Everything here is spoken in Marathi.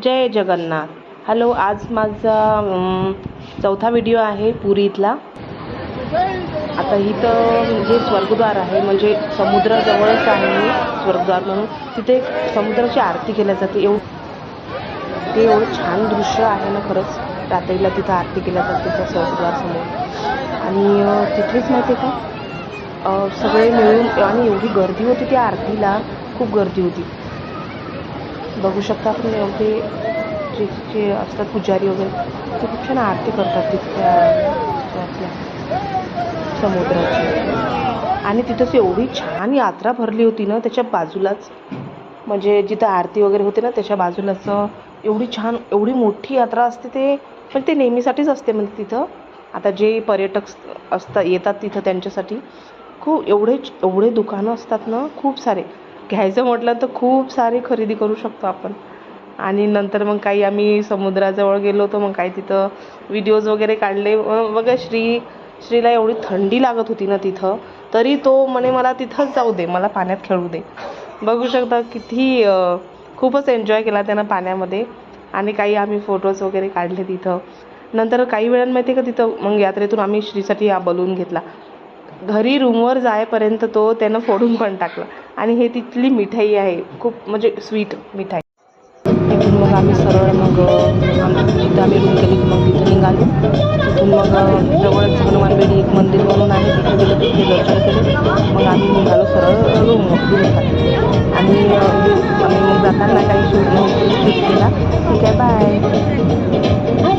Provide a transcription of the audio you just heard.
जय जगन्नाथ. हॅलो, आज माझा चौथा व्हिडिओ आहे पुरीतला. आता इथं जे स्वर्गद्वार आहे म्हणजे समुद्राजवळच आहे स्वर्गद्वार म्हणून. तिथे समुद्राची आरती केल्या जाते. ते एवढं छान दृश्य आहे ना खरंच. रात्रीला तिथं आरती केल्या जाते त्या स्वर्गद्वारसमोर. आणि तिथेच माहिती आहे का सगळे मिळून, आणि एवढी गर्दी होती त्या आरतीला, खूप गर्दी होती. बघू शकता आपण एवढे जे असतात पुजारी वगैरे, ते खूप छान आरती करतात तिथल्या आपल्या समुद्राची. आणि तिथंच एवढी छान यात्रा भरली होती ना त्याच्या बाजूलाच, म्हणजे जिथं आरती वगैरे होते ना त्याच्या बाजूलाच एवढी छान एवढी मोठी यात्रा असते. ते पण ते नेहमीसाठीच असते म्हणजे तिथं. आता जे पर्यटक येतात तिथं त्यांच्यासाठी खूप एवढे दुकानं असतात ना, खूप सारे. घ्यायचं म्हटलं तर खूप सारी खरेदी करू शकतो आपण. आणि नंतर मग काही आम्ही समुद्राजवळ गेलो होतो, मग काही तिथं व्हिडिओज वगैरे काढले. बघा श्रीला एवढी थंडी लागत होती ना तिथं, तरी तो म्हणे मला तिथंच जाऊ दे, मला पाण्यात खेळू दे. बघू शकता किती खूपच एन्जॉय केला त्यानं पाण्यामध्ये. आणि काही आम्ही फोटोज वगैरे काढले तिथं. नंतर काही वेळानं माहिती आहे का तिथं मग यात्रेतून आम्ही श्रीसाठी बलून घेतला. घरी रूमवर जायपर्यंत तो त्यानं फोडून पण टाकला. आणि हे तिथली मिठाई आहे, खूप म्हणजे स्वीट मिठाई. तिथून मग आम्ही सरळ मग जिथं आम्ही रूम केली मग तिथं निघालो. तिथून मग जवळच हनुमानवेली एक मंदिर म्हणून आहे, तिथे गेलो, तिथे दर्शन केले. मग आम्ही निघालो सरळ रूमसाठी. आणि मग जाताना काही शूट केला. ठीक आहे, बाय.